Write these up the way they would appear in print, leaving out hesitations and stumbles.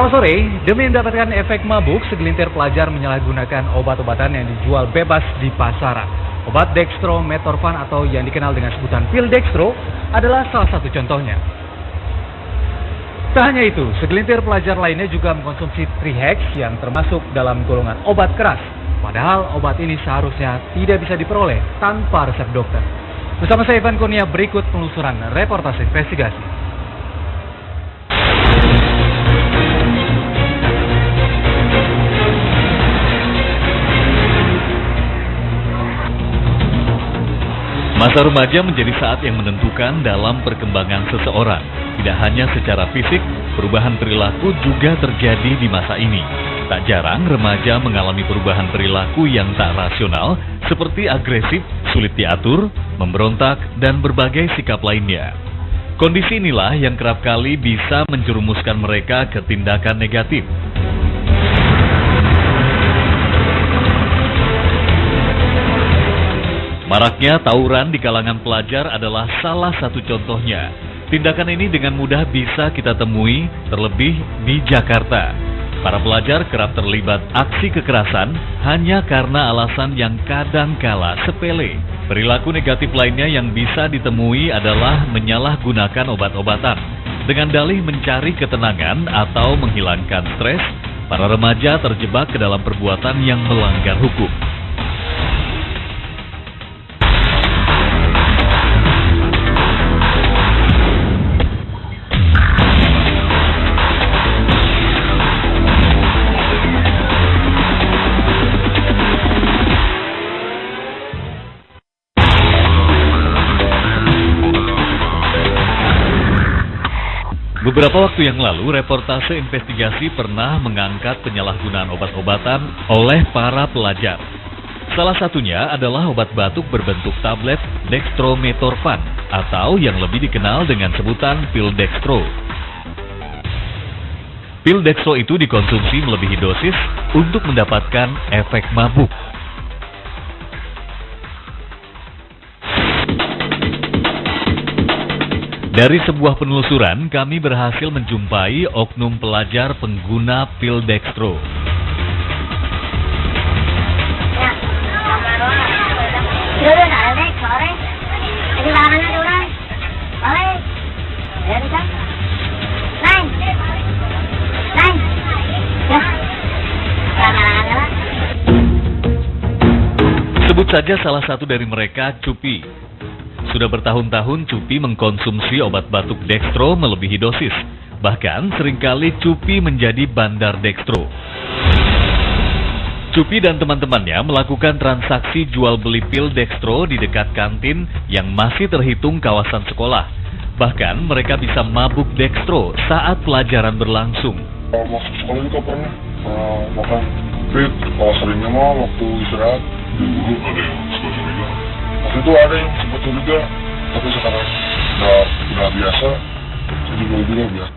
Selamat sore, demi mendapatkan efek mabuk, segelintir pelajar menyalahgunakan obat-obatan yang dijual bebas di pasaran. Obat dextrometorphan atau yang dikenal dengan sebutan pil dextro adalah salah satu contohnya. Tak hanya itu, segelintir pelajar lainnya juga mengkonsumsi Trihex yang termasuk dalam golongan obat keras. Padahal obat ini seharusnya tidak bisa diperoleh tanpa resep dokter. Bersama saya Ivan Kurnia, berikut penelusuran reportase investigasi. Masa remaja menjadi saat yang menentukan dalam perkembangan seseorang. Tidak hanya secara fisik, perubahan perilaku juga terjadi di masa ini. Tak jarang remaja mengalami perubahan perilaku yang tak rasional, seperti agresif, sulit diatur, memberontak, dan berbagai sikap lainnya. Kondisi inilah yang kerap kali bisa menjerumuskan mereka ke tindakan negatif. Maraknya tawuran di kalangan pelajar adalah salah satu contohnya. Tindakan ini dengan mudah bisa kita temui, terlebih di Jakarta. Para pelajar kerap terlibat aksi kekerasan hanya karena alasan yang kadangkala sepele. Perilaku negatif lainnya yang bisa ditemui adalah menyalahgunakan obat-obatan. Dengan dalih mencari ketenangan atau menghilangkan stres, para remaja terjebak ke dalam perbuatan yang melanggar hukum. Beberapa waktu yang lalu, reportase investigasi pernah mengangkat penyalahgunaan obat-obatan oleh para pelajar. Salah satunya adalah obat batuk berbentuk tablet dextrometorphan atau yang lebih dikenal dengan sebutan pil dextro. Pil dextro itu dikonsumsi melebihi dosis untuk mendapatkan efek mabuk. Dari sebuah penelusuran, kami berhasil menjumpai oknum pelajar pengguna pil dextro. Sebut saja salah satu dari mereka, Cupi. Sudah bertahun-tahun Cupi mengkonsumsi obat batuk dextro melebihi dosis. Bahkan seringkali Cupi menjadi bandar dextro. Cupi dan teman-temannya melakukan transaksi jual beli pil dextro di dekat kantin yang masih terhitung kawasan sekolah. Bahkan mereka bisa mabuk dextro saat pelajaran berlangsung. Masuk sekolah juga pernah makan pil. Kalau seringnya mah waktu istirahat. Dulu ada yang suka curiga. Waktu itu ada yang sempat curiga, tapi sekarang udah biasa, jadi juga biasa.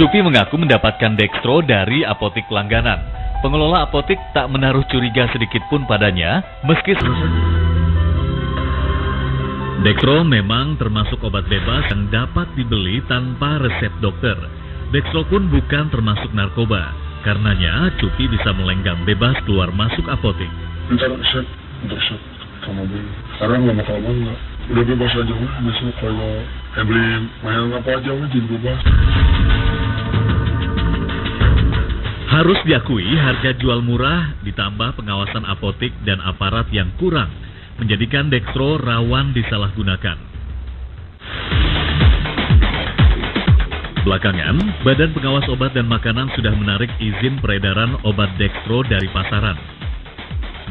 Cupi mengaku mendapatkan dextro dari apotik langganan. Pengelola apotik tak menaruh curiga sedikit pun padanya, meski dextro memang termasuk obat bebas yang dapat dibeli tanpa resep dokter. Dextro pun bukan termasuk narkoba. Karenanya, Cupi bisa melenggang bebas keluar masuk apotik. Minta resep sama beli. Sekarang nggak bakal banget. Udah bebas aja, besok kalau beli mainan apa aja, jadi bebas. Harus diakui, harga jual murah ditambah pengawasan apotik dan aparat yang kurang, menjadikan dextro rawan disalahgunakan. Belakangan, Badan Pengawas Obat dan Makanan sudah menarik izin peredaran obat dextro dari pasaran.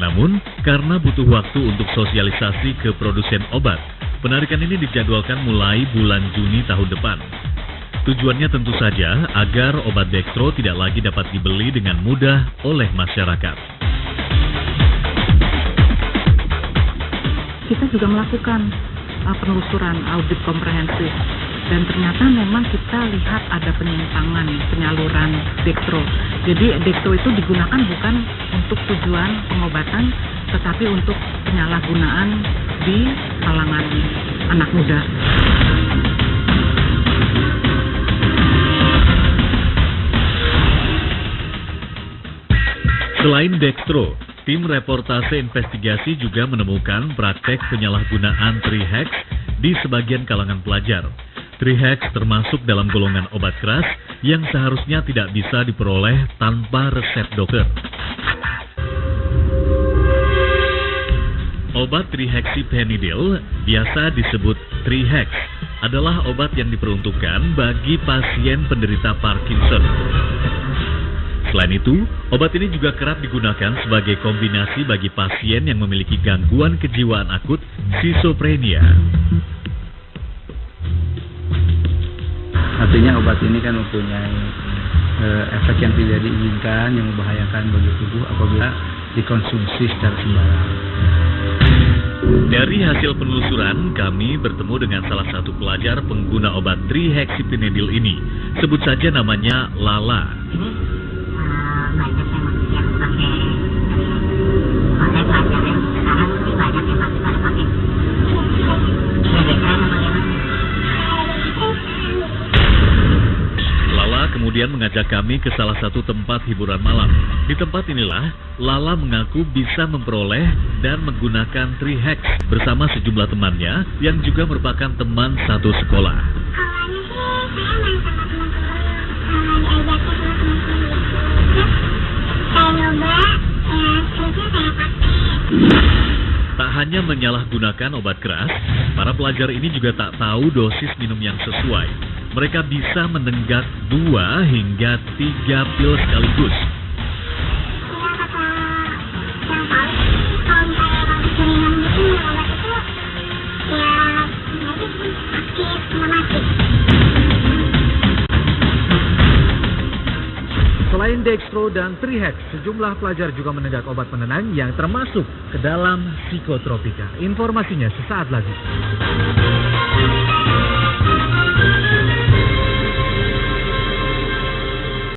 Namun, karena butuh waktu untuk sosialisasi ke produsen obat, penarikan ini dijadwalkan mulai bulan Juni tahun depan. Tujuannya tentu saja agar obat dextro tidak lagi dapat dibeli dengan mudah oleh masyarakat. Kita juga melakukan penelusuran audit komprehensif. Dan ternyata memang kita lihat ada penyimpangan penyaluran dextro. Jadi dextro itu digunakan bukan untuk tujuan pengobatan, tetapi untuk penyalahgunaan di kalangan anak muda. Selain dextro, tim reportase investigasi juga menemukan praktek penyalahgunaan Trihex di sebagian kalangan pelajar. Trihex termasuk dalam golongan obat keras yang seharusnya tidak bisa diperoleh tanpa resep dokter. Obat trihexyphenidyl, biasa disebut Trihex, adalah obat yang diperuntukkan bagi pasien penderita Parkinson. Selain itu, obat ini juga kerap digunakan sebagai kombinasi bagi pasien yang memiliki gangguan kejiwaan akut schizophrenia. Artinya obat ini kan mempunyai efek yang tidak diinginkan, yang membahayakan bagi tubuh apabila dikonsumsi secara sembarangan. Dari hasil penelusuran, kami bertemu dengan salah satu pelajar pengguna obat trihexyphenidyl ini. Sebut saja namanya Lala. Lala kemudian mengajak kami ke salah satu tempat hiburan malam. Di tempat inilah, Lala mengaku bisa memperoleh dan menggunakan Trihex bersama sejumlah temannya yang juga merupakan teman satu sekolah. Tak hanya menyalahgunakan obat keras, para pelajar ini juga tak tahu dosis minum yang sesuai. Mereka bisa menenggak 2 hingga 3 pil sekaligus. Selain dextro dan Trihex, sejumlah pelajar juga menenggak obat penenang yang termasuk ke dalam psikotropika. Informasinya sesaat lagi.